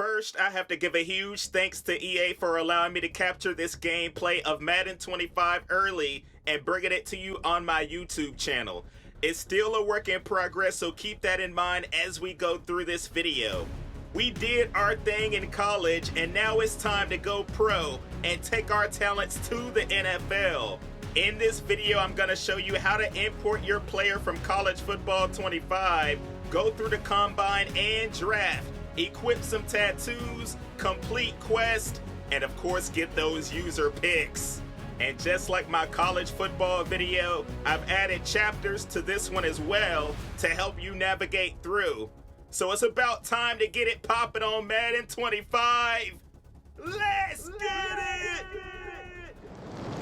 First, I have to give a huge thanks to EA for allowing me to capture this gameplay of Madden 25 early and bringing it to you on my YouTube channel. It's still a work in progress, so keep that in mind as we go through this video. We did our thing in college, and now it's time to go pro and take our talents to the NFL. In this video, I'm going to show you how to import your player from College Football 25, go through the combine and draft, equip some tattoos, complete quests, and of course get those user picks. And just like my college football video, I've added chapters to this one as well to help you navigate through. So it's about time to get it popping on Madden 25. Let's get it!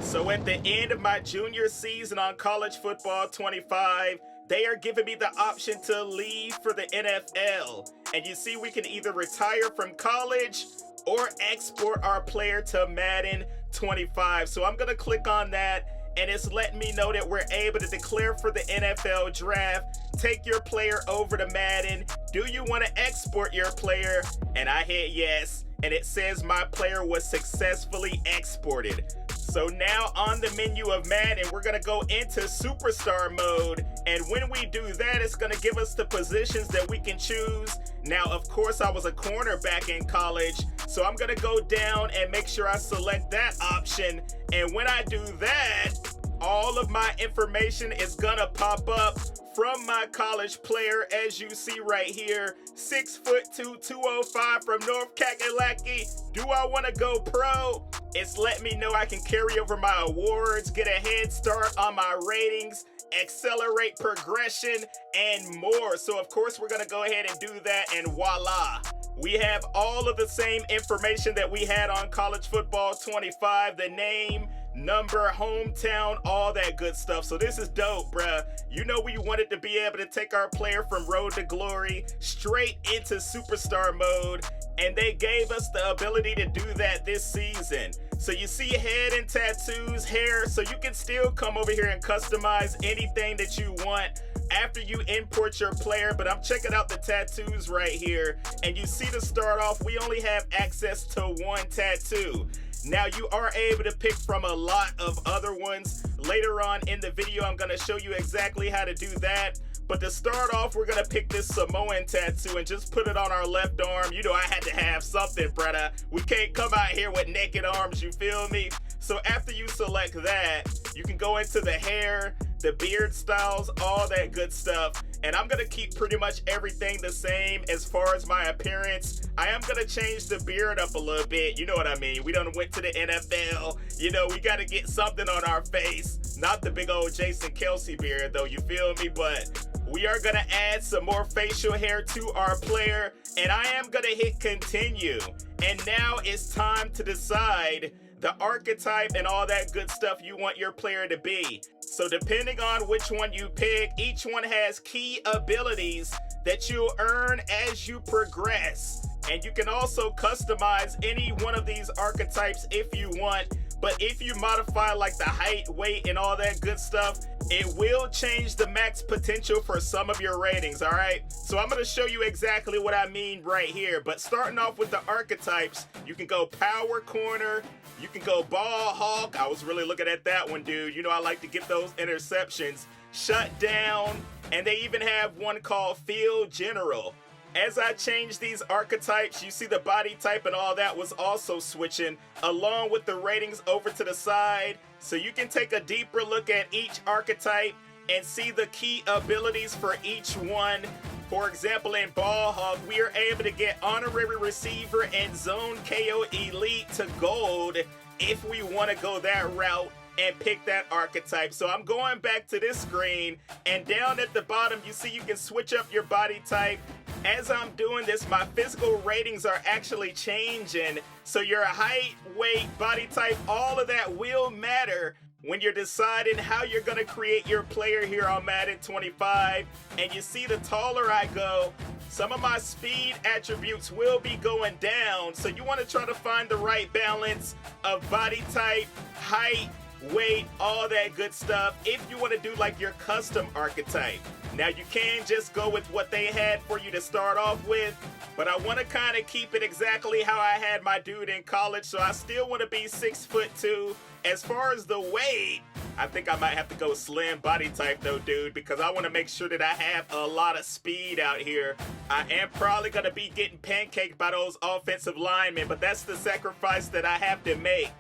So at the end of my junior season on College Football 25, they are giving me the option to leave for the NFL. And you see, we can either retire from college or export our player to Madden 25. So I'm gonna click on that, and it's letting me know that we're able to declare for the NFL draft, take your player over to Madden. Do you want to export your player? And I hit yes, and it says my player was successfully exported. So now on the menu of Madden, we're gonna go into Superstar mode, and when we do that, it's gonna give us the positions that we can choose. Now, of course, I was a cornerback in college, so I'm gonna go down and make sure I select that option, and when I do that, all of my information is gonna pop up from my college player, as you see right here, 6'2", 205 from North Kakalaki. Do I want to go pro? It's letting me know I can carry over my awards, get a head start on my ratings, accelerate progression, and more. So of course we're gonna go ahead and do that, and voila. We have all of the same information that we had on College Football 25, the name, number, hometown, all that good stuff. So this is dope, bruh. You know, we wanted to be able to take our player from Road to Glory straight into Superstar mode, and they gave us the ability to do that this season. So you see head and tattoos, hair, so you can still come over here and customize anything that you want after you import your player. But I'm checking out the tattoos right here, and you see, to start off, we only have access to one tattoo. Now you are able to pick from a lot of other ones. Later on in the video, I'm gonna show you exactly how to do that. But to start off, we're gonna pick this Samoan tattoo and just put it on our left arm. You know, I had to have something, brother. We can't come out here with naked arms, you feel me? So after you select that, you can go into the hair, the beard styles, all that good stuff. And I'm gonna keep pretty much everything the same as far as my appearance. I am gonna change the beard up a little bit, you know what I mean? We done went to the NFL, you know, we gotta get something on our face. Not the big old Jason Kelsey beard though, you feel me? But we are gonna add some more facial hair to our player, and I am gonna hit continue. And now it's time to decide the archetype and all that good stuff you want your player to be. So depending on which one you pick, each one has key abilities that you'll earn as you progress. And you can also customize any one of these archetypes if you want. But if you modify like the height, weight, and all that good stuff, it will change the max potential for some of your ratings, all right? So I'm gonna show you exactly what I mean right here. But starting off with the archetypes, you can go power corner, you can go ball hawk. I was really looking at that one, dude. You know, I like to get those interceptions. Shut down, and they even have one called field general. As I change these archetypes, you see the body type and all that was also switching, along with the ratings over to the side. So you can take a deeper look at each archetype and see the key abilities for each one. For example, in ball hawk, we are able to get honorary receiver and zone KO elite to gold if we want to go that route and pick that archetype. So I'm going back to this screen, and down at the bottom, you see you can switch up your body type. As I'm doing this, my physical ratings are actually changing. So your height, weight, body type, all of that will matter when you're deciding how you're gonna create your player here on Madden 25. And you see, the taller I go, some of my speed attributes will be going down. So you wanna try to find the right balance of body type, height, weight, all that good stuff if you want to do like your custom archetype. Now you can just go with what they had for you to start off with, but I want to kind of keep it exactly how I had my dude in college, so I still want to be 6'2". As far as the weight, I think I might have to go slim body type though, dude, because I want to make sure that I have a lot of speed out here. I am probably going to be getting pancaked by those offensive linemen, but that's the sacrifice that I have to make.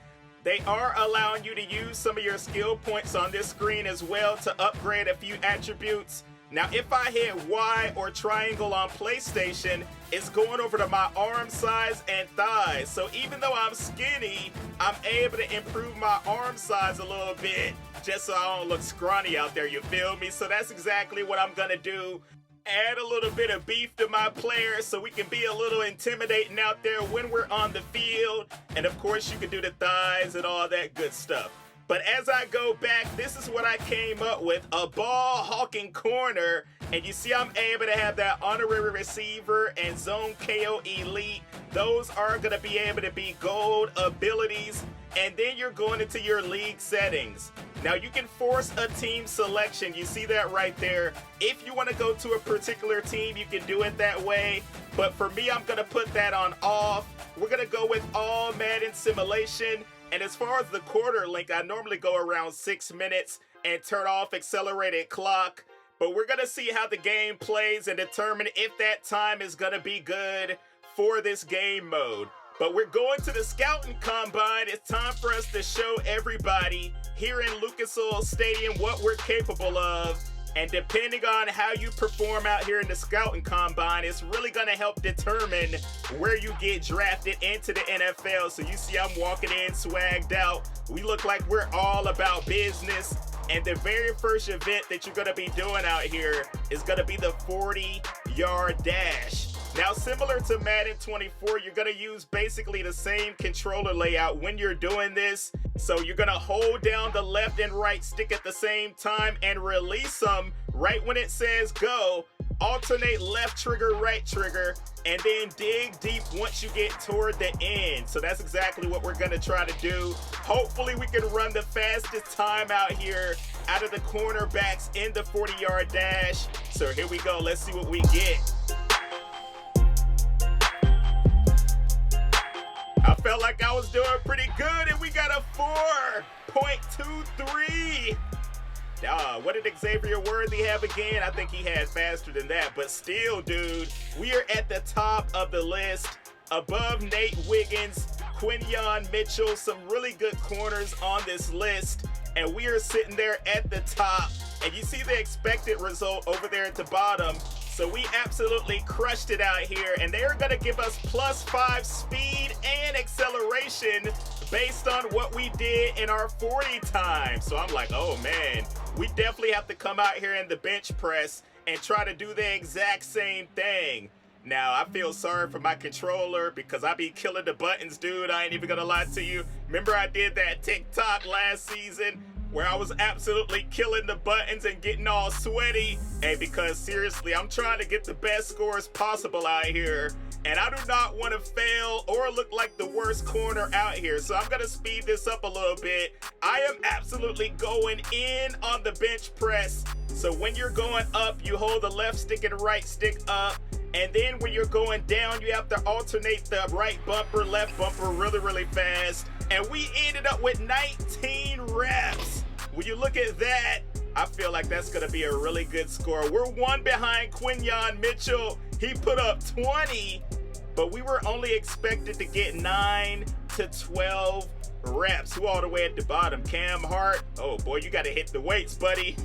They are allowing you to use some of your skill points on this screen as well to upgrade a few attributes. Now, if I hit Y or triangle on PlayStation, it's going over to my arm size and thighs. So even though I'm skinny, I'm able to improve my arm size a little bit just so I don't look scrawny out there, you feel me? So that's exactly what I'm gonna do. Add a little bit of beef to my players so we can be a little intimidating out there when we're on the field. And of course, you can do the thighs and all that good stuff. But as I go back, this is what I came up with, a ball-hawking corner. And you see I'm able to have that honorary receiver and zone KO elite. Those are going to be able to be gold abilities. And then you're going into your league settings. Now you can force a team selection. You see that right there. If you want to go to a particular team, you can do it that way. But for me, I'm going to put that on off. We're going to go with all Madden simulation. And as far as the quarter length, I normally go around 6 minutes and turn off accelerated clock. But we're going to see how the game plays and determine if that time is going to be good for this game mode. But we're going to the scouting combine. It's time for us to show everybody here in Lucas Oil Stadium what we're capable of. And depending on how you perform out here in the scouting combine, it's really going to help determine where you get drafted into the NFL. So you see I'm walking in swagged out. We look like we're all about business. And the very first event that you're going to be doing out here is going to be the 40-yard dash. Now, similar to Madden 24, you're going to use basically the same controller layout when you're doing this. So you're going to hold down the left and right stick at the same time and release them right when it says go. Alternate left trigger, right trigger, and then dig deep once you get toward the end. So that's exactly what we're going to try to do. Hopefully we can run the fastest time out here out of the cornerbacks in the 40-yard dash. So here we go. Let's see what we get. I felt like I was doing pretty good, and we got a 4.23. What did Xavier Worthy have again? I think he had faster than that, but still, dude, we are at the top of the list, above Nate Wiggins, Quinyon Mitchell, some really good corners on this list, and we are sitting there at the top, and you see the expected result over there at the bottom. So we absolutely crushed it out here, and they're going to give us +5 speed and acceleration based on what we did in our 40 time. So I'm like, oh man, we definitely have to come out here in the bench press and try to do the exact same thing. Now, I feel sorry for my controller because I be killing the buttons, dude. I ain't even gonna lie to you. Remember I did that TikTok last season where I was absolutely killing the buttons and getting all sweaty? And because seriously, I'm trying to get the best scores possible out here, and I do not want to fail or look like the worst corner out here. So I'm gonna speed this up a little bit. I am absolutely going in on the bench press. So when you're going up, you hold the left stick and right stick up. And then when you're going down, you have to alternate the right bumper, left bumper really, really fast. And we ended up with 19 reps. When you look at that, I feel like that's going to be a really good score. We're one behind Quinyon Mitchell. He put up 20, but we were only expected to get 9 to 12 reps. Who all the way at the bottom? Cam Hart. Oh boy, you got to hit the weights, buddy.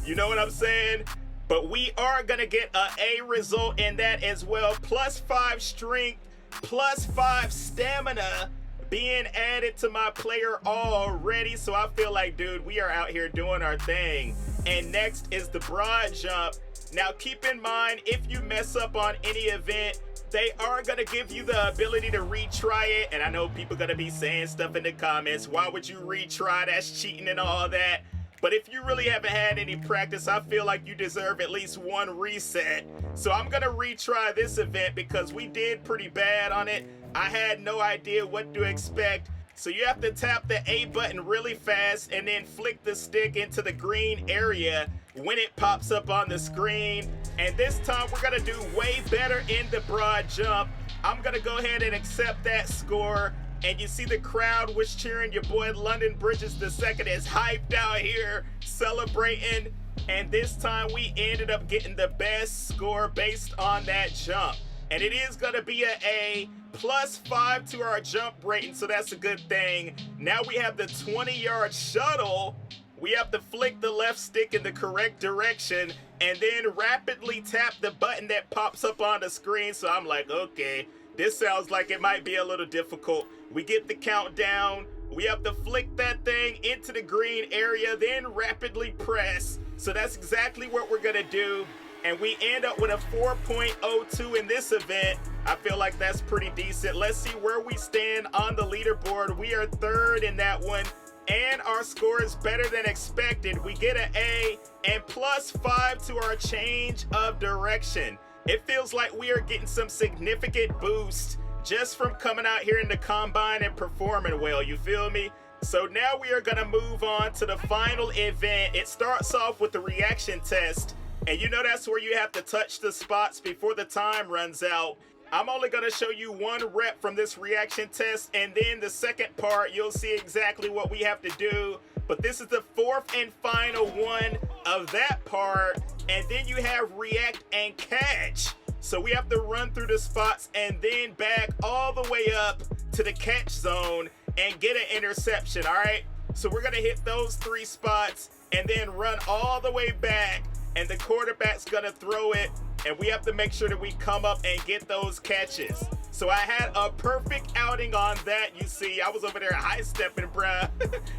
You know what I'm saying? But we are going to get a result in that as well. +5 strength, +5 stamina being added to my player already. So I feel like, dude, we are out here doing our thing. And next is the broad jump. Now, keep in mind, if you mess up on any event, they are going to give you the ability to retry it. And I know people are going to be saying stuff in the comments. Why would you retry? That's cheating and all that. But if you really haven't had any practice, I feel like you deserve at least one reset. So I'm going to retry this event because we did pretty bad on it. I had no idea what to expect. So you have to tap the A button really fast and then flick the stick into the green area when it pops up on the screen. And this time we're gonna do way better in the broad jump. I'm gonna go ahead and accept that score. And you see the crowd was cheering. Your boy London Bridges II is hyped out here celebrating. And this time we ended up getting the best score based on that jump. And it is going to be an A, +5 to our jump rating, so that's a good thing. Now we have the 20-yard shuttle. We have to flick the left stick in the correct direction and then rapidly tap the button that pops up on the screen. So I'm like, okay, this sounds like it might be a little difficult. We get the countdown. We have to flick that thing into the green area, then rapidly press. So that's exactly what we're gonna do. And we end up with a 4.02 in this event. I feel like that's pretty decent. Let's see where we stand on the leaderboard. We are 3rd in that one, and our score is better than expected. We get an A and +5 to our change of direction. It feels like we are getting some significant boost just from coming out here in the combine and performing well, you feel me? So now we are gonna move on to the final event. It starts off with the reaction test. And you know that's where you have to touch the spots before the time runs out. I'm only gonna show you 1 rep from this reaction test, and then the second part, you'll see exactly what we have to do. But this is the 4th and final one of that part. And then you have react and catch. So we have to run through the spots and then back all the way up to the catch zone and get an interception, all right? So we're gonna hit those 3 spots and then run all the way back, and the quarterback's gonna throw it, and we have to make sure that we come up and get those catches. So I had a perfect outing on that, you see. I was over there high-stepping, bruh,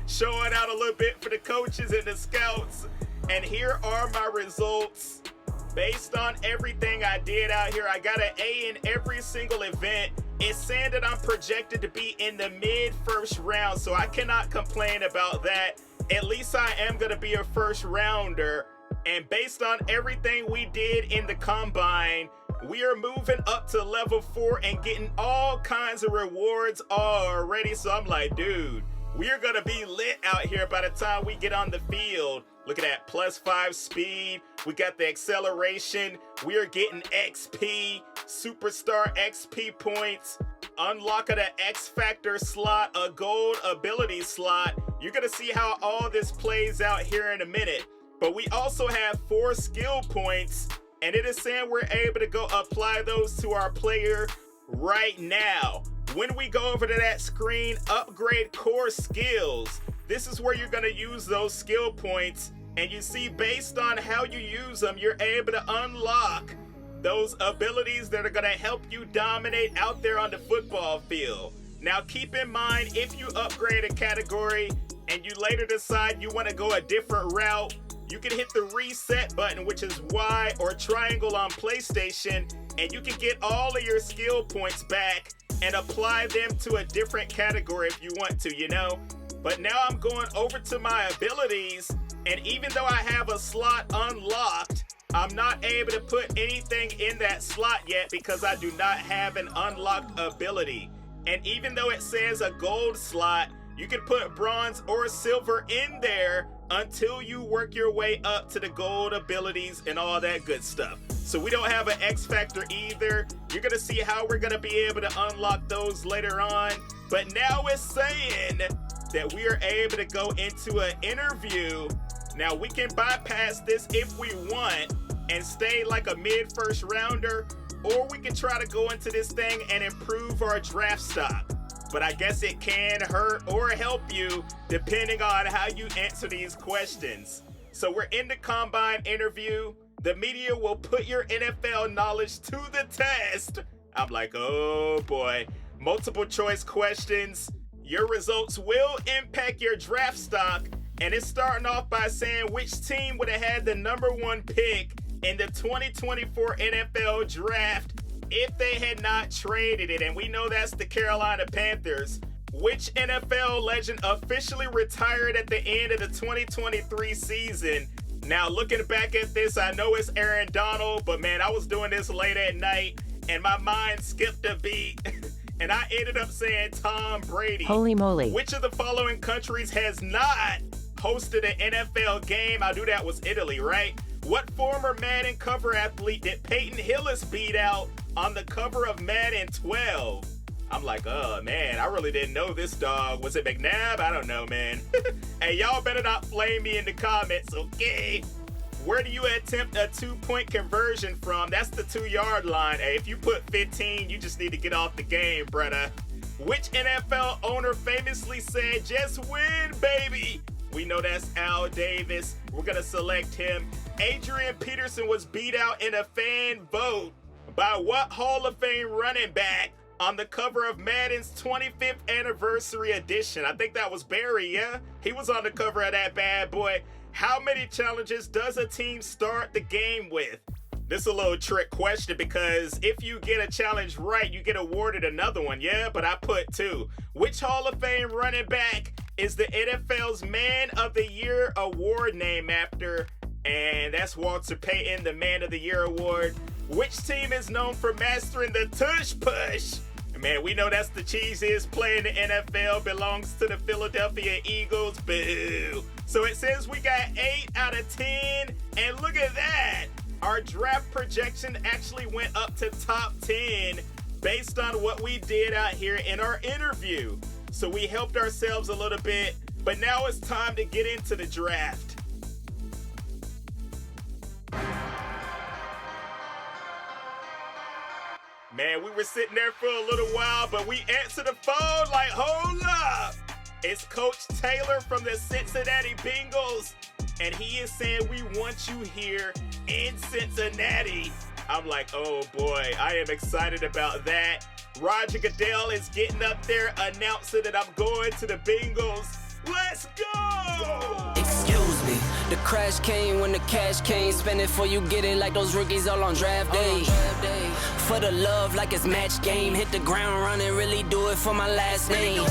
showing out a little bit for the coaches and the scouts. And here are my results. Based on everything I did out here, I got an A in every single event. It's saying that I'm projected to be in the mid-first round, so I cannot complain about that. At least I am gonna be a first rounder. And based on everything we did in the combine, we are moving up to level 4 and getting all kinds of rewards already. So I'm like, dude, we are gonna be lit out here by the time we get on the field. Look at that, +5 speed. We got the acceleration. We are getting XP, superstar XP points, unlock of the X Factor slot, a gold ability slot. You're gonna see how all this plays out here in a minute. But we also have 4 skill points, and it is saying we're able to go apply those to our player right now. When we go over to that screen, upgrade core skills, this is where you're gonna use those skill points. And you see, based on how you use them, you're able to unlock those abilities that are gonna help you dominate out there on the football field. Now keep in mind, if you upgrade a category and you later decide you wanna go a different route, you can hit the reset button, which is Y or triangle on PlayStation, and you can get all of your skill points back and apply them to a different category if you want to, you know? But now I'm going over to my abilities, and even though I have a slot unlocked, I'm not able to put anything in that slot yet because I do not have an unlocked ability. And even though it says a gold slot, you can put bronze or silver in there until you work your way up to the gold abilities and all that good stuff. So we don't have an X Factor either. You're gonna see how we're gonna be able to unlock those later on. But now it's saying that we are able to go into an interview. Now we can bypass this if we want and stay like a mid-first rounder, or we can try to go into this thing and improve our draft stock. But I guess it can hurt or help you depending on how you answer these questions. So we're in the combine interview. The media will put your NFL knowledge to the test. I'm like, oh boy. Multiple choice questions. Your results will impact your draft stock. And it's starting off by saying which team would have had the #1 pick in the 2024 NFL draft if they had not traded it. And we know that's the Carolina Panthers. Which NFL legend officially retired at the end of the 2023 season? Now, looking back at this, I know it's Aaron Donald, but man, I was doing this late at night and my mind skipped a beat. And I ended up saying Tom Brady. Holy moly. Which of the following countries has not hosted an NFL game. I knew that was Italy, right? What former Madden cover athlete did Peyton Hillis beat out on the cover of Madden 12? I'm like, oh man, I really didn't know this dog. Was it McNabb? I don't know, man. Hey, y'all better not flame me in the comments, okay? Where do you attempt a 2-point conversion from? That's the 2-yard line. Hey, if you put 15, you just need to get off the game, brother. Which NFL owner famously said, just win, baby? We know that's Al Davis. We're going to select him. Adrian Peterson was beat out in a fan vote by what Hall of Fame running back on the cover of Madden's 25th anniversary edition? I think that was Barry, yeah? He was on the cover of that bad boy. How many challenges does a team start the game with? This is a little trick question because if you get a challenge right, you get awarded another one, yeah? But I put 2. Which Hall of Fame running back is the NFL's Man of the Year award named after? And that's Walter Payton, the Man of the Year award. Which team is known for mastering the tush push? Man, we know that's the cheesiest play in the NFL, belongs to the Philadelphia Eagles. Boo. So it says we got 8 out of 10, and look at that. Our draft projection actually went up to top 10 based on what we did out here in our interview. So we helped ourselves a little bit, but now it's time to get into the draft. Man, we were sitting there for a little while, but we answered the phone like, hold up. It's Coach Taylor from the Cincinnati Bengals, and he is saying we want you here in Cincinnati. I'm like, oh boy, I am excited about that. Roger Goodell is getting up there announcing that I'm going to the Bengals. Let's go! Excuse me, the crash came when the cash came. Spend it for you get it like those rookies all on draft day. For the love like it's match game. Hit the ground running, really do it for my last name.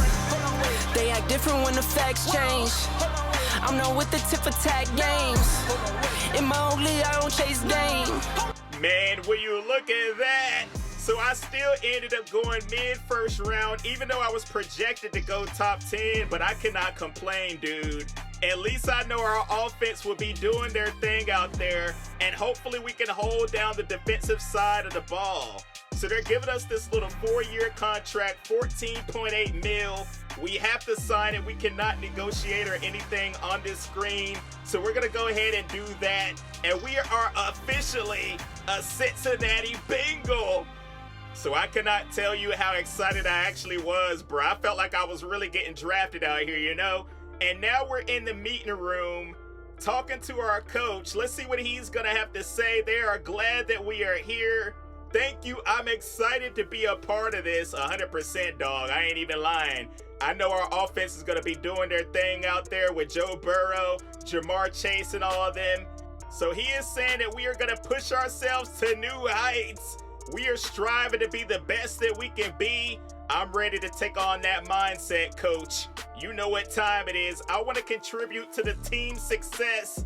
They act different when the facts change. I'm not with the tip attack games. In my own league, I don't chase game. Man, will you look at that? So I still ended up going mid-first round, even though I was projected to go top 10, but I cannot complain, dude. At least I know our offense will be doing their thing out there, and hopefully we can hold down the defensive side of the ball. So they're giving us this little 4-year contract, 14.8 mil. We have to sign it. We cannot negotiate or anything on this screen. So we're going to go ahead and do that. And we are officially a Cincinnati Bengal. So I cannot tell you how excited I actually was, bro. I felt like I was really getting drafted out here, you know? And now we're in the meeting room talking to our coach. Let's see what he's going to have to say. They are glad that we are here. Thank you. I'm excited to be a part of this. 100%, dog. I ain't even lying. I know our offense is going to be doing their thing out there with Joe Burrow, Jamar Chase, and all of them. So he is saying that we are going to push ourselves to new heights. We are striving to be the best that we can be. I'm ready to take on that mindset, coach. You know what time it is. I want to contribute to the team's success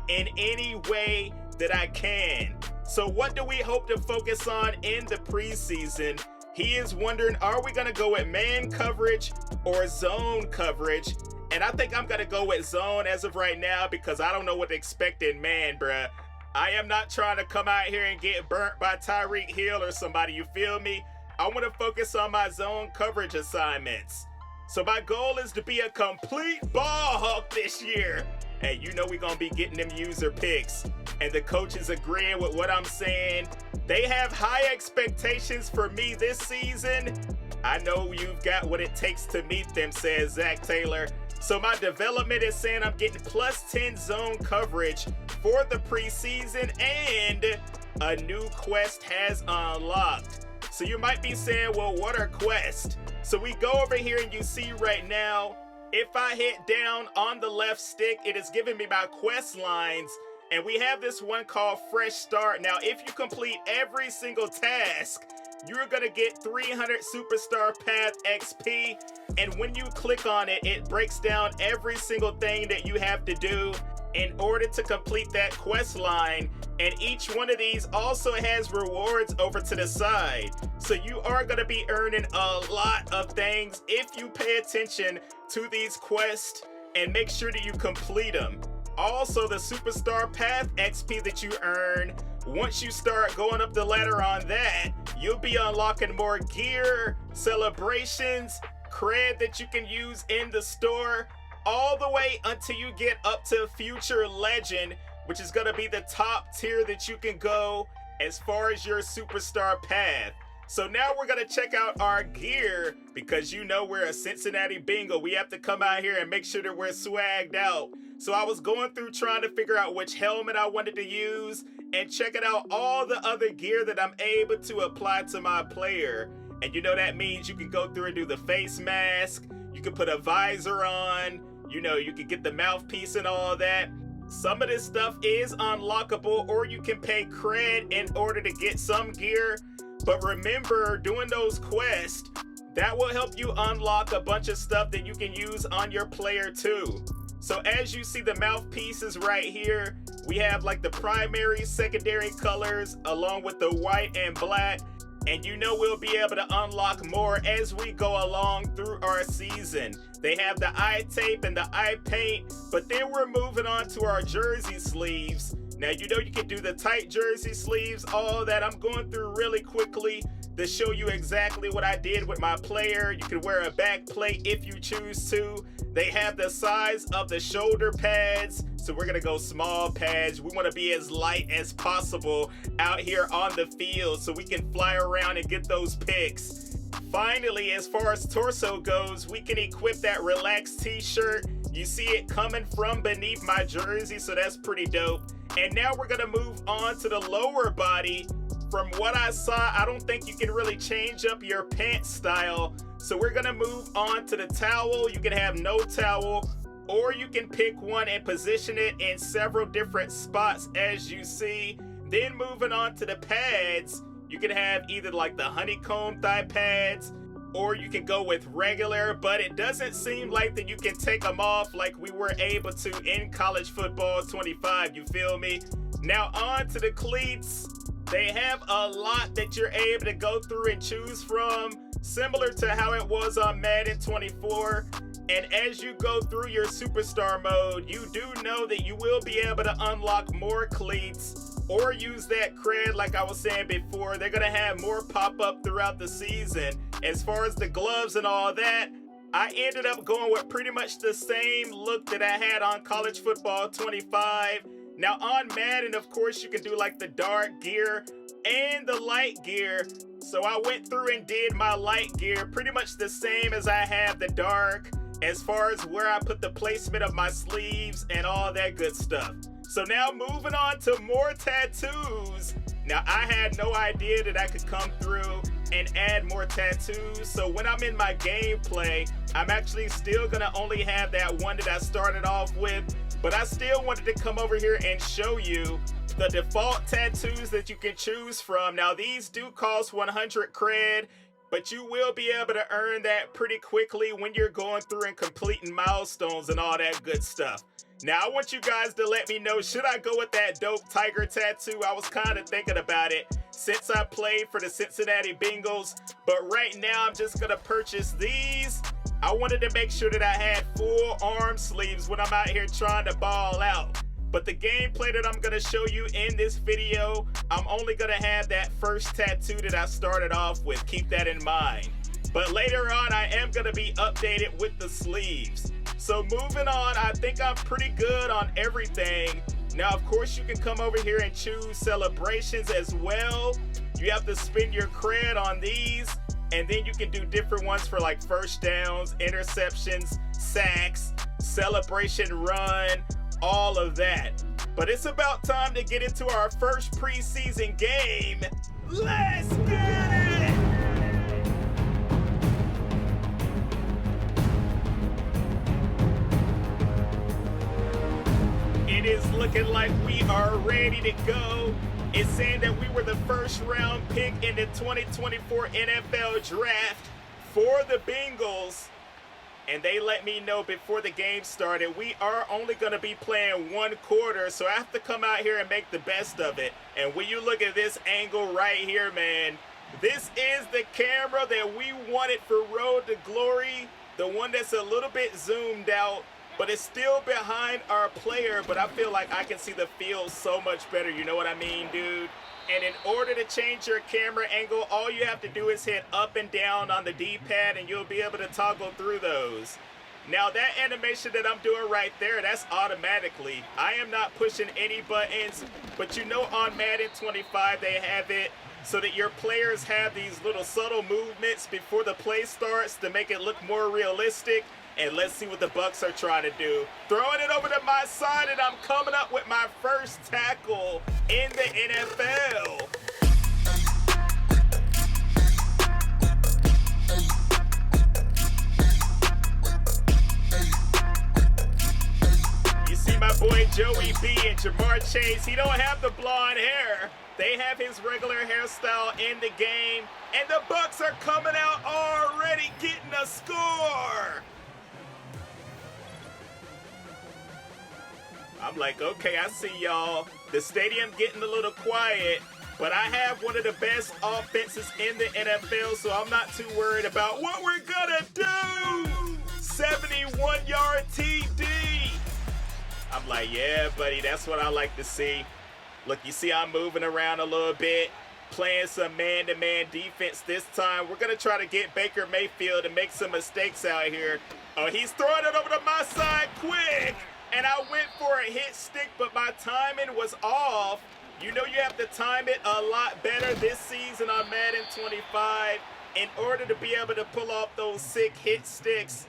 in any way that I can. So what do we hope to focus on in the preseason? He is wondering, are we going to go with man coverage or zone coverage? And I think I'm going to go with zone as of right now because I don't know what to expect in man, bruh. I am not trying to come out here and get burnt by Tyreek Hill or somebody, you feel me? I want to focus on my zone coverage assignments. So my goal is to be a complete ball hawk this year. Hey, you know we're going to be getting them user picks. And the coach is agreeing with what I'm saying. They have high expectations for me this season. I know you've got what it takes to meet them, says Zach Taylor. So my development is saying I'm getting plus 10 zone coverage for the preseason, and a new quest has unlocked. So you might be saying, well, what are quests? So we go over here and you see right now, if I hit down on the left stick, it is giving me my quest lines. And we have this one called Fresh Start. Now, if you complete every single task, you're gonna get 300 Superstar Path XP. And when you click on it, it breaks down every single thing that you have to do in order to complete that quest line. And each one of these also has rewards over to the side. So you are gonna be earning a lot of things if you pay attention to these quests and make sure that you complete them. Also, the Superstar Path XP that you earn, once you start going up the ladder on that, you'll be unlocking more gear, celebrations, cred that you can use in the store, all the way until you get up to Future Legend, which is going to be the top tier that you can go as far as your Superstar Path. So now we're going to check out our gear, because you know we're a Cincinnati Bengal. We have to come out here and make sure that we're swagged out. So I was going through trying to figure out which helmet I wanted to use and checking out all the other gear that I'm able to apply to my player. And you know that means you can go through and do the face mask, you can put a visor on, you know, you can get the mouthpiece and all that. Some of this stuff is unlockable, or you can pay cred in order to get some gear. But remember, doing those quests, that will help you unlock a bunch of stuff that you can use on your player too. So as you see the mouthpieces right here, we have like the primary, secondary colors along with the white and black. And you know we'll be able to unlock more as we go along through our season. They have the eye tape and the eye paint, but then we're moving on to our jersey sleeves. Now you know you can do the tight jersey sleeves, all that. I'm going through really quickly to show you exactly what I did with my player. You can wear a back plate if you choose to. They have the size of the shoulder pads, so we're gonna go small pads. We wanna be as light as possible out here on the field so we can fly around and get those picks. Finally, as far as torso goes, we can equip that relaxed t-shirt. You see it coming from beneath my jersey, so that's pretty dope. And now we're gonna move on to the lower body. From what I saw, I don't think you can really change up your pants style. So we're gonna move on to the towel. You can have no towel, or you can pick one and position it in several different spots as you see. Then moving on to the pads, you can have either like the honeycomb thigh pads, or you can go with regular, but it doesn't seem like that you can take them off like we were able to in college football 25, you feel me? Now on to the cleats. They have a lot that you're able to go through and choose from, similar to how it was on Madden 24. And as you go through your superstar mode, you do know that you will be able to unlock more cleats or use that cred like I was saying before. They're going to have more pop up throughout the season. As far as the gloves and all that, I ended up going with pretty much the same look that I had on college football 25. Now on Madden, of course, you can do like the dark gear and the light gear. So I went through and did my light gear pretty much the same as I have the dark, as far as where I put the placement of my sleeves and all that good stuff. So now moving on to more tattoos. Now I had no idea that I could come through and add more tattoos. So when I'm in my gameplay, I'm actually still gonna only have that one that I started off with, but I still wanted to come over here and show you the default tattoos that you can choose from. Now these do cost 100 cred, but you will be able to earn that pretty quickly when you're going through and completing milestones and all that good stuff. Now I want you guys to let me know, should I go with that dope tiger tattoo? I was kind of thinking about it since I played for the Cincinnati Bengals, but right now I'm just gonna purchase these. I wanted to make sure that I had full arm sleeves when I'm out here trying to ball out. But the gameplay that I'm gonna show you in this video, I'm only gonna have that first tattoo that I started off with. Keep that in mind. But later on, I am gonna be updated with the sleeves. So moving on, I think I'm pretty good on everything. Now, of course, you can come over here and choose celebrations as well. You have to spend your cred on these, and then you can do different ones for like first downs, interceptions, sacks, celebration run, all of that. But it's about time to get into our first preseason game. Let's get it! It is looking like we are ready to go. It's saying that we were the first round pick in the 2024 NFL draft for the Bengals. And they let me know before the game started, we are only going to be playing one quarter, so I have to come out here and make the best of it. And when you look at this angle right here, man, this is the camera that we wanted for Road to Glory, the one that's a little bit zoomed out. but it's still behind our player, but I feel like I can see the field so much better. You know what I mean, dude? And in order to change your camera angle, all you have to do is hit up and down on the D-pad, and you'll be able to toggle through those. Now, that animation that I'm doing right there, that's automatically. I am not pushing any buttons, but you know on Madden 25, they have it so that your players have these little subtle movements before the play starts to make it look more realistic. And let's see what the Bucs are trying to do. Throwing it over to my side, and I'm coming up with my first tackle in the NFL. You see my boy Joey B and Jamar Chase. He don't have the blonde hair. They have his regular hairstyle in the game. And the Bucs are coming out already getting a score. I'm like, okay, I see y'all. The stadium getting a little quiet, but I have one of the best offenses in the NFL, so I'm not too worried about what we're gonna do. 71-yard TD. I'm like, yeah, buddy, that's what I like to see. Look, you see I'm moving around a little bit, playing some man-to-man defense this time. We're gonna try to get Baker Mayfield to make some mistakes out here. Oh, he's throwing it over to my side quick. And I went for a hit stick, but my timing was off. You know you have to time it a lot better this season on Madden 25 in order to be able to pull off those sick hit sticks.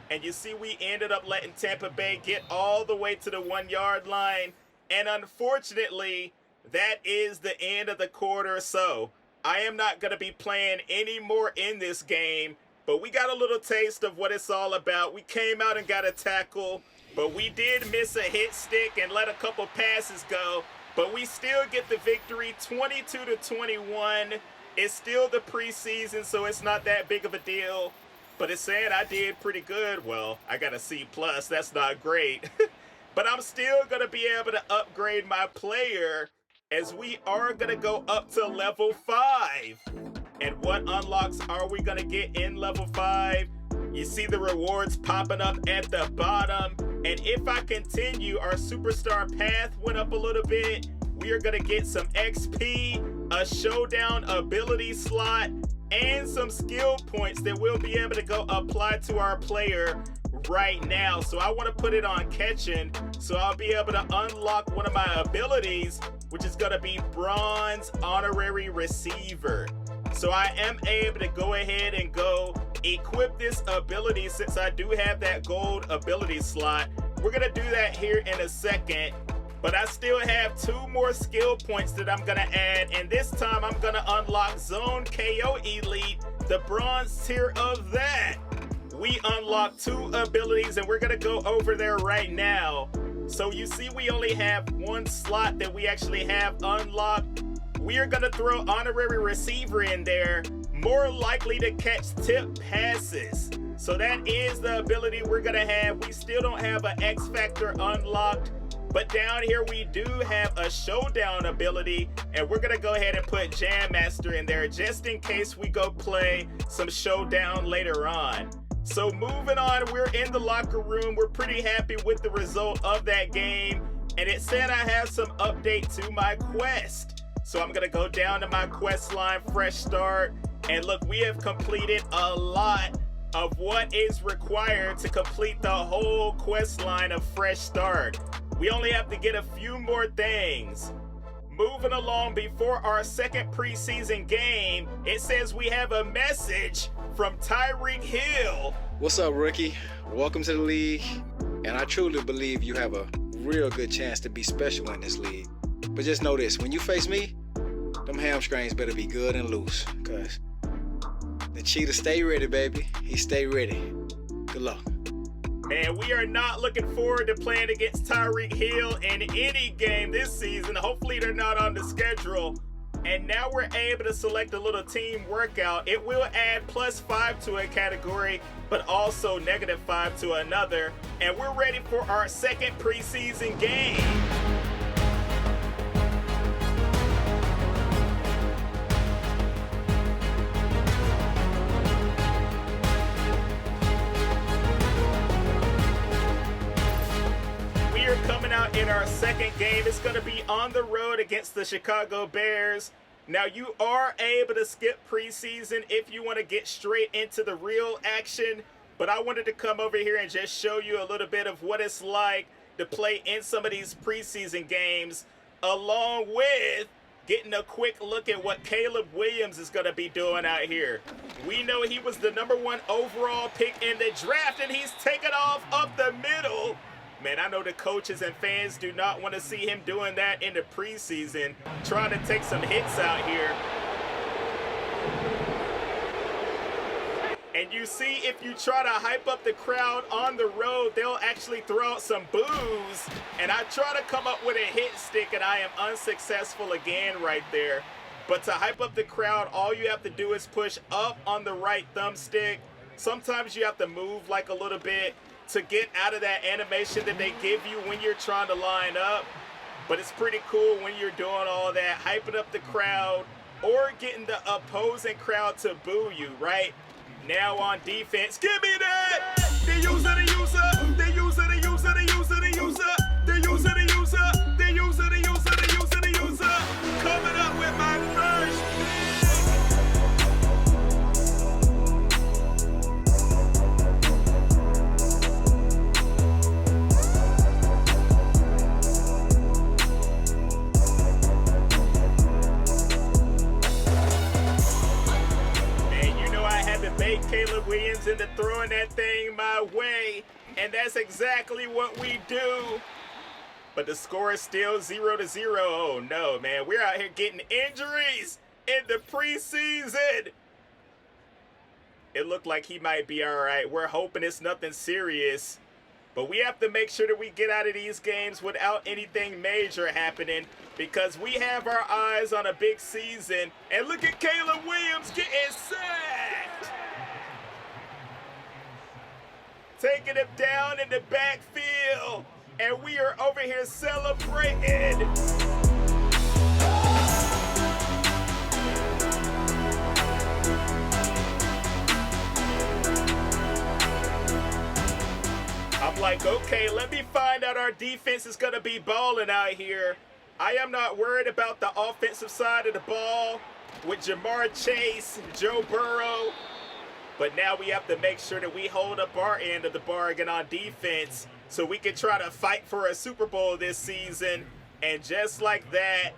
And you see we ended up letting Tampa Bay get all the way to the 1-yard line. And unfortunately, that is the end of the quarter. So I am not going to be playing any more in this game. But we got a little taste of what it's all about. We came out and got a tackle. But we did miss a hit stick and let a couple passes go. But we still get the victory, 22-21. It's still the preseason, so it's not that big of a deal. But it's saying I did pretty good. Well, I got a C+. That's not great. But I'm still going to be able to upgrade my player as we are going to go up to level 5. And what unlocks are we going to get in level 5? You see the rewards popping up at the bottom. And if I continue, our superstar path went up a little bit. We are going to get some XP, a showdown ability slot, and some skill points that we'll be able to go apply to our player right now. So I want to put it on catching, so I'll be able to unlock one of my abilities, which is going to be bronze honorary receiver. So I am able to go ahead and go equip this ability since I do have that gold ability slot. We're going to do that here in a second. But I still have 2 more skill points that I'm going to add. And this time I'm going to unlock Zone KO Elite, the bronze tier of that. We unlock 2 abilities and we're going to go over there right now. So you see we only have 1 slot that we actually have unlocked. We are going to throw honorary receiver in there, more likely to catch tip passes. So that is the ability we're going to have. We still don't have an X Factor unlocked, but down here we do have a showdown ability, and we're going to go ahead and put Jam Master in there just in case we go play some showdown later on. So moving on, we're in the locker room. We're pretty happy with the result of that game, and it said I have some update to my quest. So I'm going to go down to my quest line, fresh start. And look, we have completed a lot of what is required to complete the whole quest line of fresh start. We only have to get a few more things. Moving along, before our second preseason game, it says we have a message from Tyreek Hill. What's up, rookie? Welcome to the league. And I truly believe you have a real good chance to be special in this league. But just know this, when you face me, them hamstrings better be good and loose, cause the cheetah stay ready, baby. He stay ready. Good luck. Man, we are not looking forward to playing against Tyreek Hill in any game this season. Hopefully they're not on the schedule. And now we're able to select a little team workout. It will add +5 to a category, but also -5 to another. And we're ready for our second preseason game. in our second game. It's going to be on the road against the Chicago Bears. Now, you are able to skip preseason if you want to get straight into the real action, but I wanted to come over here and just show you a little bit of what it's like to play in some of these preseason games, along with getting a quick look at what Caleb Williams is going to be doing out here. We know he was the #1 overall pick in the draft, and he's taken off up the middle. Man, I know the coaches and fans do not want to see him doing that in the preseason, trying to take some hits out here. And you see, if you try to hype up the crowd on the road, they'll actually throw out some boos. And I try to come up with a hit stick, and I am unsuccessful again right there. But to hype up the crowd, all you have to do is push up on the right thumbstick. Sometimes you have to move like a little bit to get out of that animation that they give you when you're trying to line up. But it's pretty cool when you're doing all that, hyping up the crowd or getting the opposing crowd to boo you, right? Now on defense, give me that! The user, the user, the user, the user, the user, the user, the user, the user, the user, the user, the user, the user, coming up with my first Caleb Williams into throwing that thing my way, and that's exactly what we do. But the score is still 0-0. Oh no, man, we're out here getting injuries in the preseason. It looked like he might be all right. We're hoping it's nothing serious, but we have to make sure that we get out of these games without anything major happening, because we have our eyes on a big season. And look at Caleb Williams getting sacked. Taking him down in the backfield, and we are over here celebrating. I'm like, okay, let me find out our defense is going to be balling out here. I am not worried about the offensive side of the ball with Jamar Chase, Joe Burrow. But now we have to make sure that we hold up our end of the bargain on defense so we can try to fight for a Super Bowl this season. And just like that,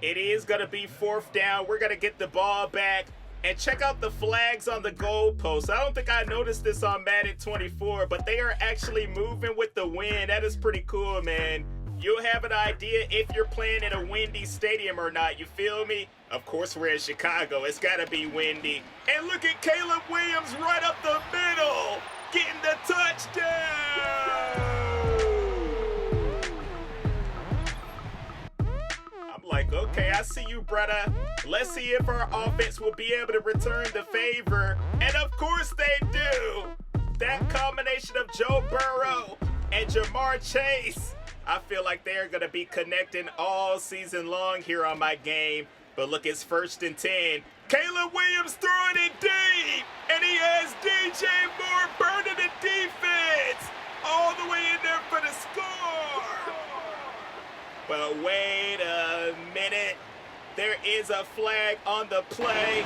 it is going to be 4th down. We're going to get the ball back. And check out the flags on the goalpost. I don't think I noticed this on Madden 24, but they are actually moving with the wind. That is pretty cool, man. You'll have an idea if you're playing in a windy stadium or not, you feel me? Of course, we're in Chicago. It's got to be windy. And look at Caleb Williams right up the middle, getting the touchdown. I'm like, okay, I see you, brother. Let's see if our offense will be able to return the favor. And of course they do. That combination of Joe Burrow and Jamar Chase, I feel like they're going to be connecting all season long here on my game. But look, it's 1st and 10. Caleb Williams throwing it deep. And he has DJ Moore burning the defense. All the way in there for the score. But wait a minute. There is a flag on the play.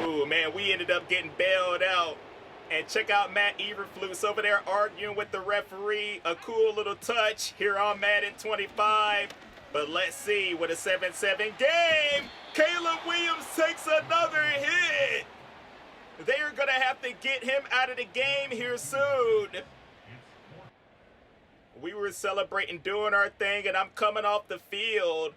Ooh, man, we ended up getting bailed out. And check out Matt Eberflus over there arguing with the referee. A cool little touch here on Madden 25. But let's see, with a 7-7 game, Caleb Williams takes another hit. They are going to have to get him out of the game here soon. We were celebrating, doing our thing, and I'm coming off the field.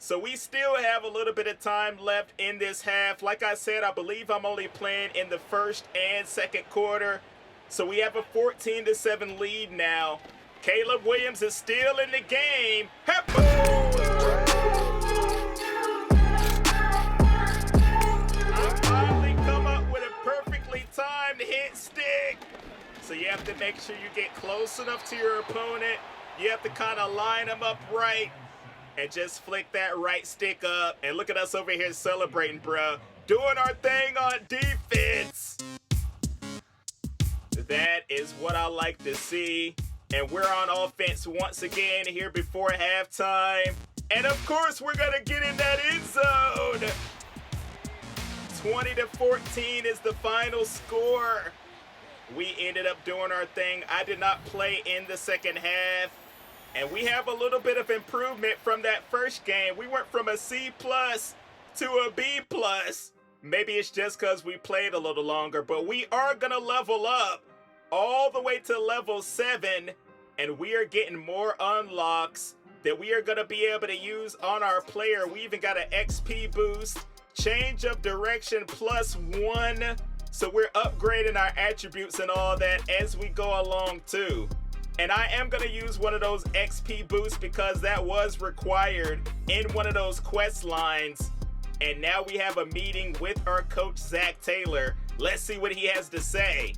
So we still have a little bit of time left in this half. Like I said, I believe I'm only playing in the 1st and 2nd quarter. So we have a 14-7 lead now. Caleb Williams is still in the game. I finally come up with a perfectly timed hit stick. So you have to make sure you get close enough to your opponent. You have to kind of line them up right. And just flick that right stick up. And look at us over here celebrating, bro. Doing our thing on defense. That is what I like to see. And we're on offense once again here before halftime. And of course, we're going to get in that end zone. 20-14 is the final score. We ended up doing our thing. I did not play in the second half. And we have a little bit of improvement from that first game. We went from a C+ to a B+. Maybe it's just because we played a little longer, but we are going to level up all the way to level 7, and we are getting more unlocks that we are going to be able to use on our player. We even got an XP boost, change of direction +1, so we're upgrading our attributes and all that as we go along too. And I am going to use one of those XP boosts because that was required in one of those quest lines. And now we have a meeting with our coach, Zach Taylor. Let's see what he has to say.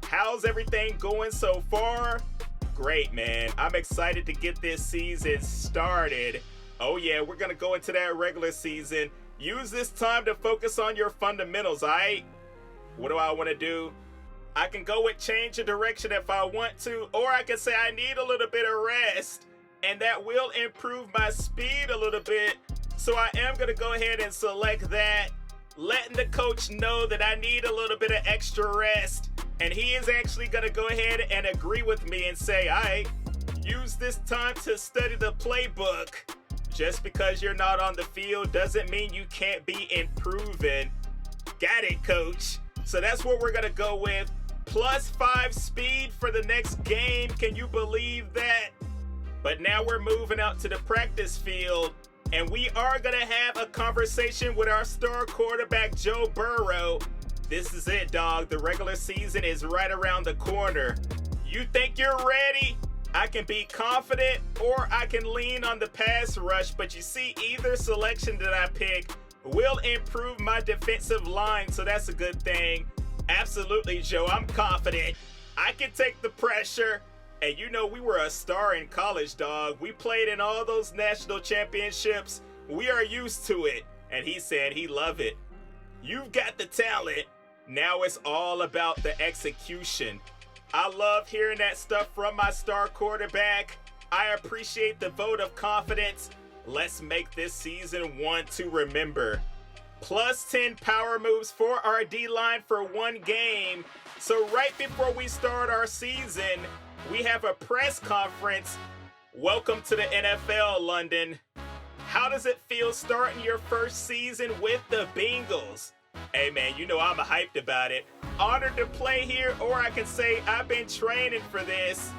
How's everything going so far? Great, man. I'm excited to get this season started. Oh yeah, we're gonna go into that regular season. Use this time to focus on your fundamentals, alright? What do I want to do? I can go with change of direction if I want to, or I can say I need a little bit of rest, and that will improve my speed a little bit. So I am gonna go ahead and select that, letting the coach know that I need a little bit of extra rest. And he is actually going to go ahead and agree with me and say, all right, use this time to study the playbook. Just because you're not on the field doesn't mean you can't be improving. Got it, coach. So that's what we're going to go with. +5 speed for the next game. Can you believe that? But now we're moving out to the practice field. And we are going to have a conversation with our star quarterback, Joe Burrow. This is it, dog. The regular season is right around the corner. You think you're ready? I can be confident or I can lean on the pass rush, but you see, either selection that I pick will improve my defensive line, so that's a good thing. Absolutely, Joe. I'm confident. I can take the pressure. And you know, we were a star in college, dog. We played in all those national championships. We are used to it. And he said he loved it. You've got the talent. Now it's all about the execution. I love hearing that stuff from my star quarterback. I appreciate the vote of confidence. Let's make this season one to remember. +10 power moves for our D-line for one game. So right before we start our season, we have a press conference. Welcome to the NFL, London. How does it feel starting your first season with the Bengals? Hey man, you know I'm hyped about it. Honored to play here, or I can say I've been training for this.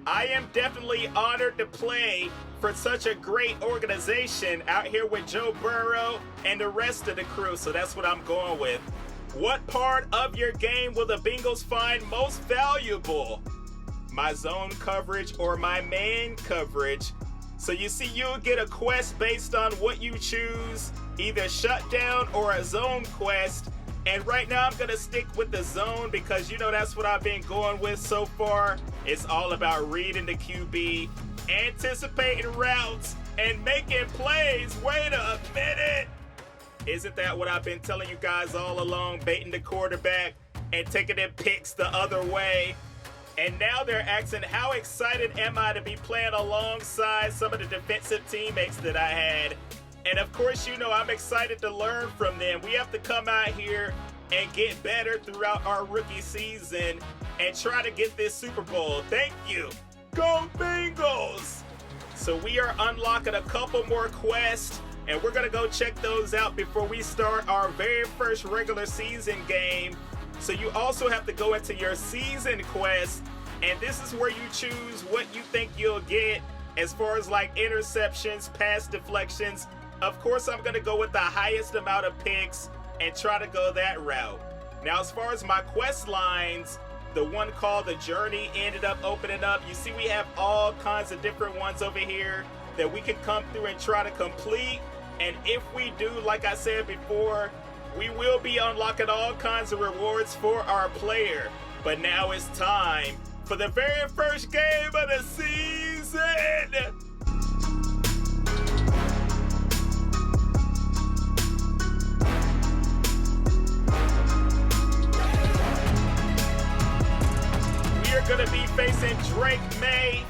I am definitely honored to play for such a great organization out here with Joe Burrow and the rest of the crew, so that's what I'm going with. What part of your game will the Bengals find most valuable? My zone coverage or my man coverage? So you see, you'll get a quest based on what you choose, either shutdown or a zone quest. And right now I'm going to stick with the zone because, you know, that's what I've been going with so far. It's all about reading the QB, anticipating routes, and making plays. Wait a minute. Isn't that what I've been telling you guys all along? Baiting the quarterback and taking their picks the other way. And now they're asking, how excited am I to be playing alongside some of the defensive teammates that I had? And of course, you know, I'm excited to learn from them. We have to come out here and get better throughout our rookie season and try to get this Super Bowl. Thank you. Go Bengals! So we are unlocking a couple more quests, and we're going to go check those out before we start our very first regular season game. So you also have to go into your season quest, and this is where you choose what you think you'll get as far as like interceptions, pass deflections. Of course, I'm going to go with the highest amount of picks and try to go that route. Now, as far as my quest lines, the one called The Journey ended up opening up. You see, we have all kinds of different ones over here that we can come through and try to complete. And if we do, like I said before, we will be unlocking all kinds of rewards for our player. But now it's time for the very first game of the season. facing Drake May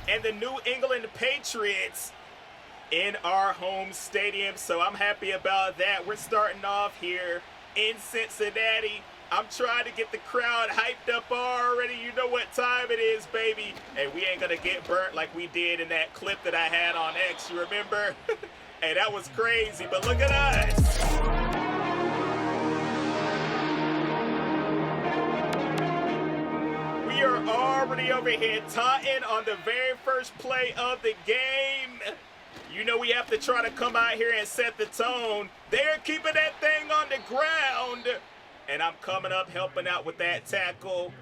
and the New England Patriots in our home stadium, so I'm happy about that. We're starting off here in Cincinnati. I'm trying to get the crowd hyped up already. You know what time it is, baby. And we ain't gonna get burnt like we did in that clip that I had on X, you remember? Hey, that was crazy, but look at us. We are already over here taunting on the very first play of the game. You know we have to try to come out here and set the tone. They're keeping that thing on the ground. And I'm coming up helping out with that tackle.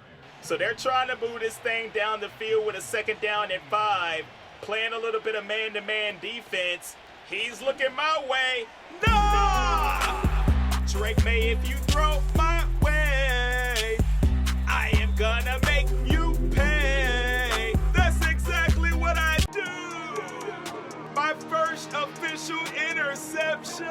So they're trying to move this thing down the field with a 2nd down and 5. Playing a little bit of man-to-man defense. He's looking my way. No! Drake May, if you throw my way, I am gonna make you pay. That's exactly what I do. My first official interception.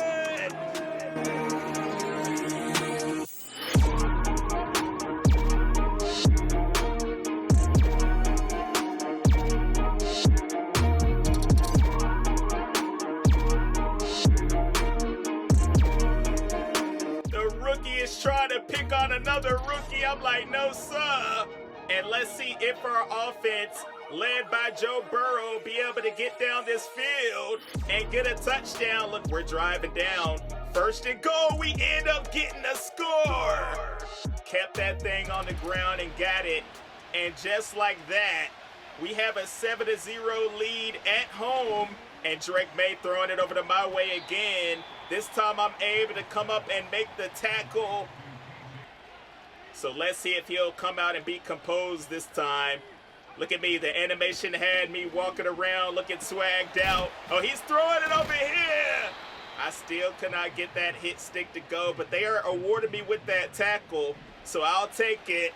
The rookie is trying to pick on another rookie. I'm like, no, sir. And let's see if our offense, led by Joe Burrow, be able to get down this field and get a touchdown. Look, we're driving down. 1st and goal, we end up getting a score. Kept that thing on the ground and got it. And just like that, we have a 7-0 lead at home. And Drake May throwing it over to my way again. This time I'm able to come up and make the tackle. So let's see if he'll come out and be composed this time. Look at me, the animation had me walking around looking swagged out. Oh, he's throwing it over here. I still cannot get that hit stick to go, but they are awarding me with that tackle, so I'll take it.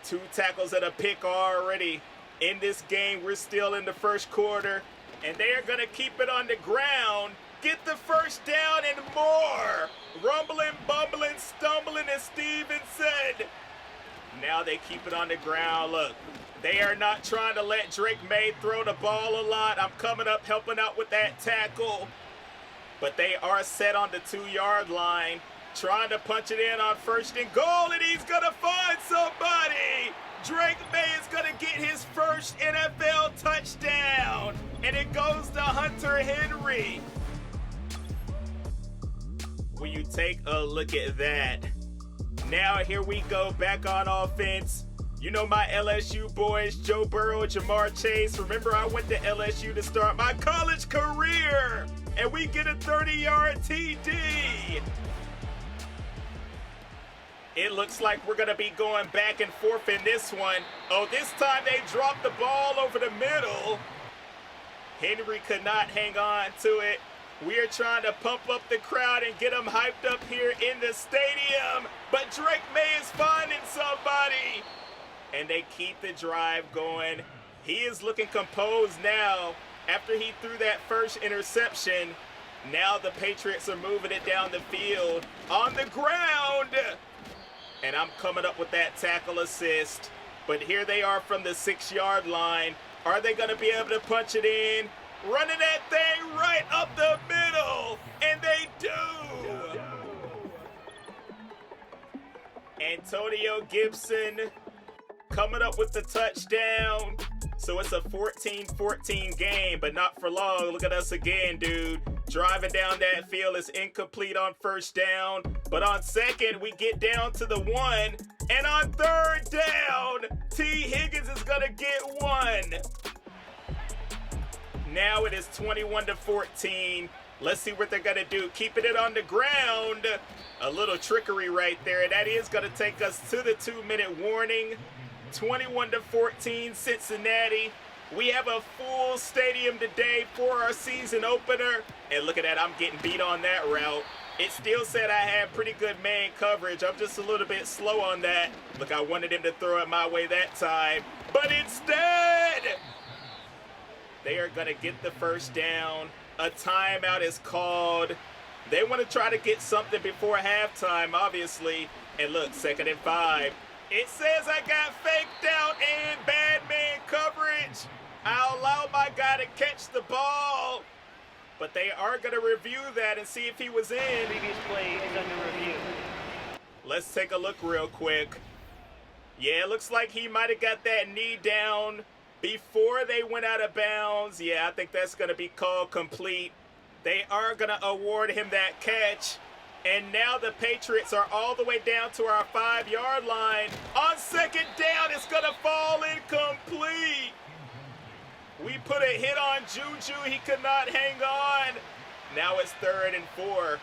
2 tackles and a pick already. In this game, we're still in the first quarter, and they are going to keep it on the ground. Get the 1st down and more. Rumbling, bumbling, stumbling, as Steven said. Now they keep it on the ground. Look, they are not trying to let Drake May throw the ball a lot. I'm coming up helping out with that tackle. But they are set on the 2-yard line, trying to punch it in on 1st and goal, and he's going to find somebody. Drake May is going to get his first NFL touchdown, and it goes to Hunter Henry. Will you take a look at that? Now here we go back on offense. You know my LSU boys, Joe Burrow, Jamar Chase. Remember, I went to LSU to start my college career, and we get a 30-yard TD. It looks like we're going to be going back and forth in this one. Oh, this time they dropped the ball over the middle. Henry could not hang on to it. We are trying to pump up the crowd and get them hyped up here in the stadium. But Drake May is finding somebody. And they keep the drive going. He is looking composed now after he threw that first interception. Now the Patriots are moving it down the field on the ground. And I'm coming up with that tackle assist. But here they are from the 6-yard line. Are they going to be able to punch it in? Running that thing right up the middle. And they do. Antonio Gibson coming up with the touchdown. So it's a 14-14 game, but not for long. Look at us again, dude. Driving down that field is incomplete on 1st down. But on 2nd, we get down to the 1. And on 3rd down, T. Higgins is going to get 1. Now it is 21-14. Let's see what they're going to do. Keeping it on the ground. A little trickery right there. That is going to take us to the 2-minute warning. 21-14 Cincinnati. We have a full stadium today for our season opener. And look at that, I'm getting beat on that route. It still said I had pretty good man coverage. I'm just a little bit slow on that. Look, I wanted him to throw it my way that time. But instead, they are going to get the 1st down. A timeout is called. They want to try to get something before halftime, obviously. And look, 2nd and 5. It says I got faked out and bad I'll allow my guy to catch the ball. But they are going to review that and see if he was in. Previous play is under review. Let's take a look real quick. Yeah, it looks like he might have got that knee down before they went out of bounds. Yeah, I think that's going to be called complete. They are going to award him that catch. And now the Patriots are all the way down to our 5-yard line. On second down, it's going to fall incomplete. We put a hit on Juju. He could not hang on. Now it's 3rd and 4.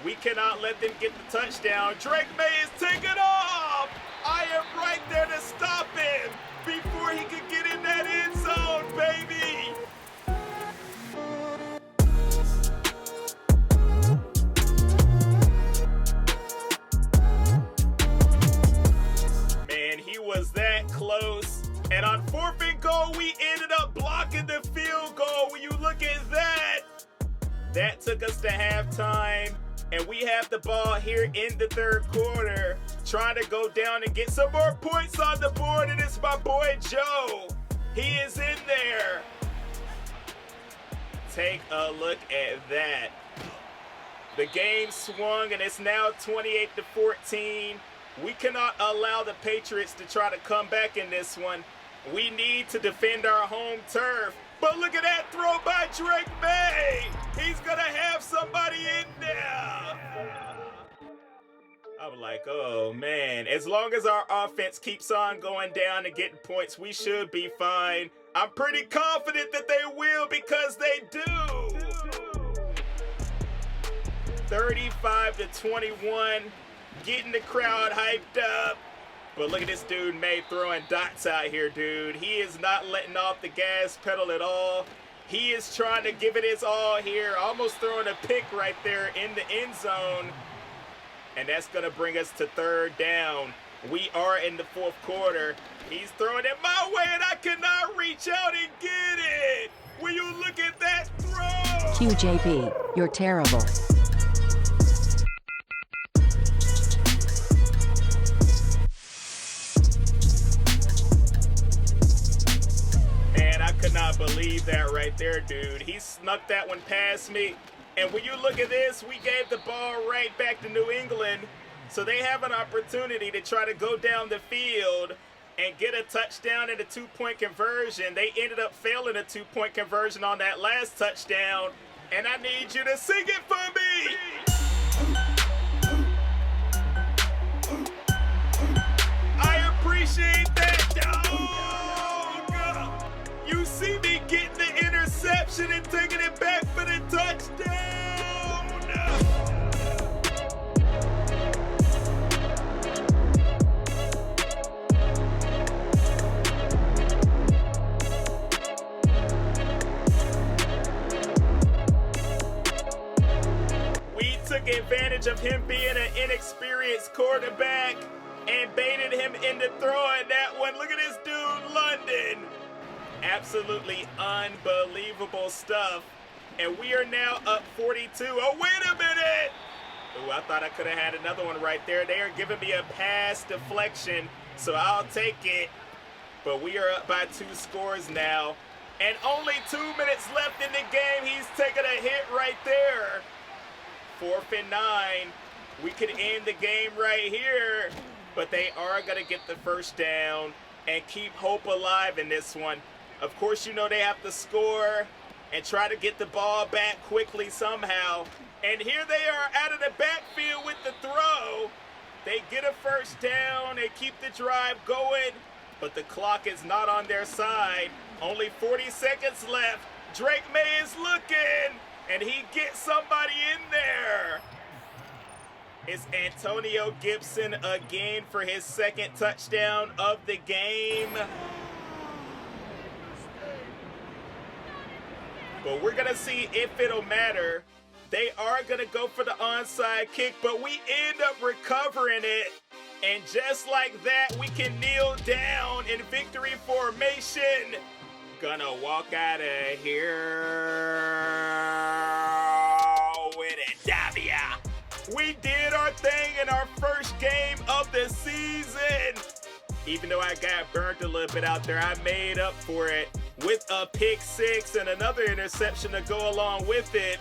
We cannot let them get the touchdown. Drake May is taking off. I am right there to stop him before he could get in that end zone, baby. Man, he was that close. And on 4th and goal, we ended up blocking the field goal. When you look at that, that took us to halftime. And we have the ball here in the 3rd quarter, trying to go down and get some more points on the board. And it's my boy Joe. He is in there. Take a look at that. The game swung, and it's now 28-14. We cannot allow the Patriots to try to come back in this one. We need to defend our home turf. But look at that throw by Drake May. He's going to have somebody in there. I'm like, oh, man. As long as our offense keeps on going down and getting points, we should be fine. I'm pretty confident that they will because they do. 35-21. Getting the crowd hyped up. But look at this dude, May, throwing dots out here, dude. He is not letting off the gas pedal at all. He is trying to give it his all here, almost throwing a pick right there in the end zone. And that's going to bring us to 3rd down. We are in the 4th quarter. He's throwing it my way, and I cannot reach out and get it. Will you look at that throw? QJB, you're terrible. Could not believe that right there, dude. He snuck that one past me. And when you look at this, we gave the ball right back to New England. So they have an opportunity to try to go down the field and get a touchdown and a 2-point conversion. They ended up failing a 2-point conversion on that last touchdown. And I need you to sing it for me. I appreciate that, dog. You see me getting the interception and taking it back for the touchdown. We took advantage of him being an inexperienced quarterback and baited him into throwing that one. Look at this dude, London. Absolutely unbelievable stuff. And we are now up 42. Oh, wait a minute. Oh, I thought I could have had another one right there. They are giving me a pass deflection, so I'll take it. But we are up by 2 scores now. And only 2 minutes left in the game. He's taking a hit right there. 4th and 9. We could end the game right here. But they are going to get the 1st down and keep hope alive in this one. Of course, you know they have to score and try to get the ball back quickly somehow. And here they are out of the backfield with the throw. They get a 1st down. They keep the drive going. But the clock is not on their side. Only 40 seconds left. Drake May is looking. And he gets somebody in there. It's Antonio Gibson again for his 2nd touchdown of the game. But we're going to see if it'll matter. They are going to go for the onside kick, but we end up recovering it. And just like that, we can kneel down in victory formation. Gonna walk out of here with it, W. We did our thing in our first game of the season. Even though I got burnt a little bit out there, I made up for it. with a pick 6 and another interception to go along with it.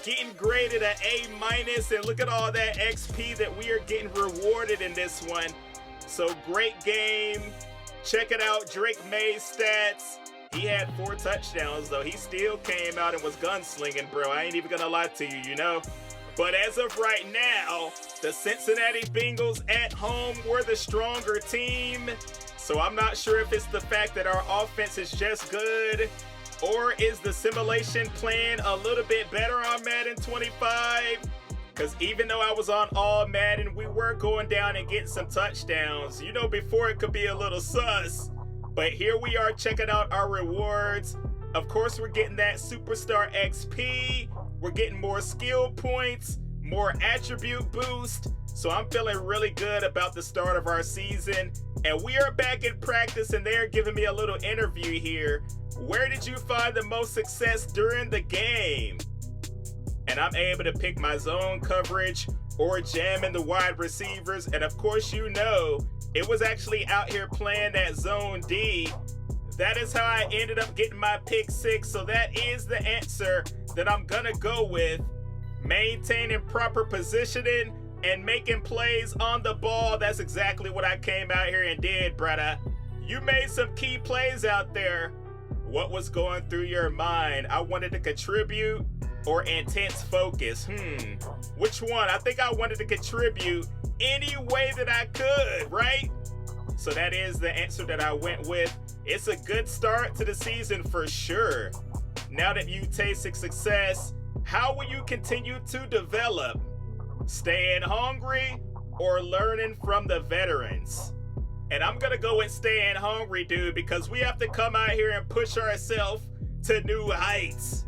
Getting graded an A-, and look at all that XP that we are getting rewarded in this one. So great game. Check it out, Drake May's stats. He had 4 touchdowns, though. He still came out and was gunslinging, bro. I ain't even gonna lie to you, you know? But as of right now, the Cincinnati Bengals at home were the stronger team. So I'm not sure if it's the fact that our offense is just good, or is the simulation plan a little bit better on Madden 25? Because even though I was on all Madden, we were going down and getting some touchdowns. You know, before it could be a little sus. But here we are checking out our rewards. Of course, we're getting that Superstar XP. We're getting more skill points, more attribute boost. So I'm feeling really good about the start of our season. And we are back in practice, and they're giving me a little interview here. Where did you find the most success during the game? And I'm able to pick my zone coverage or jamming the wide receivers. And of course, you know, it was actually out here playing that zone D. That is how I ended up getting my pick 6. So that is the answer that I'm gonna go with. Maintaining proper positioning and making plays on the ball. That's exactly what I came out here and did, brother. You made some key plays out there. What was going through your mind? I wanted to contribute or intense focus? Which one? I think I wanted to contribute any way that I could, right? So that is the answer that I went with. It's a good start to the season for sure. Now that you tasted success, how will you continue to develop? Staying hungry or learning from the veterans? And I'm gonna go with staying hungry, dude, because we have to come out here and push ourselves to new heights.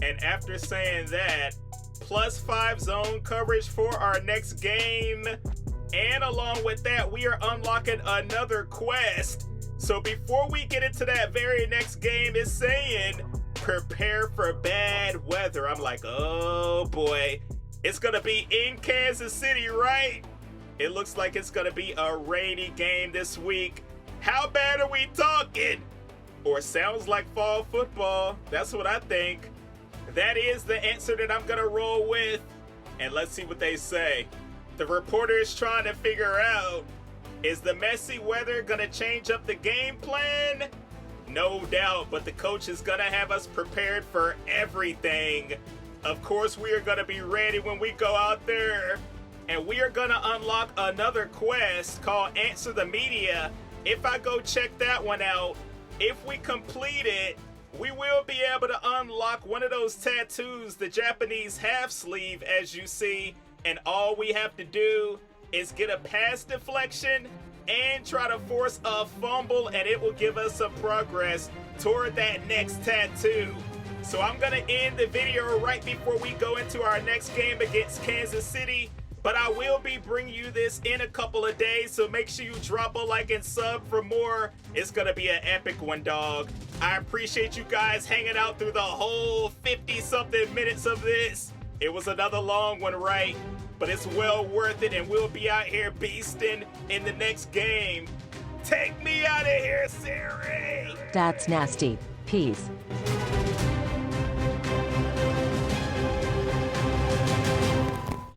And after saying that, +5 zone coverage for our next game. And along with that, we are unlocking another quest. So before we get into that very next game, it's saying, prepare for bad weather. I'm like, oh boy. It's gonna be in Kansas City, right? It looks like it's gonna be a rainy game this week. How bad are we talking? Or sounds like fall football. That's what I think. That is the answer that I'm gonna roll with. And let's see what they say. The reporter is trying to figure out, is the messy weather gonna change up the game plan? No doubt, but the coach is gonna have us prepared for everything. Of course, we are gonna be ready when we go out there. And we are gonna unlock another quest called Answer the Media. If I go check that one out, if we complete it, we will be able to unlock one of those tattoos, the Japanese half sleeve, as you see. And all we have to do is get a pass deflection and try to force a fumble, and it will give us some progress toward that next tattoo. So I'm gonna end the video right before we go into our next game against Kansas City. But I will be bringing you this in a couple of days, so make sure you drop a like and sub for more. It's gonna be an epic one, dog. I appreciate you guys hanging out through the whole 50-something minutes of this. It was another long one, right? But it's well worth it, and we'll be out here beasting in the next game. Take me out of here, Siri! That's nasty. Peace.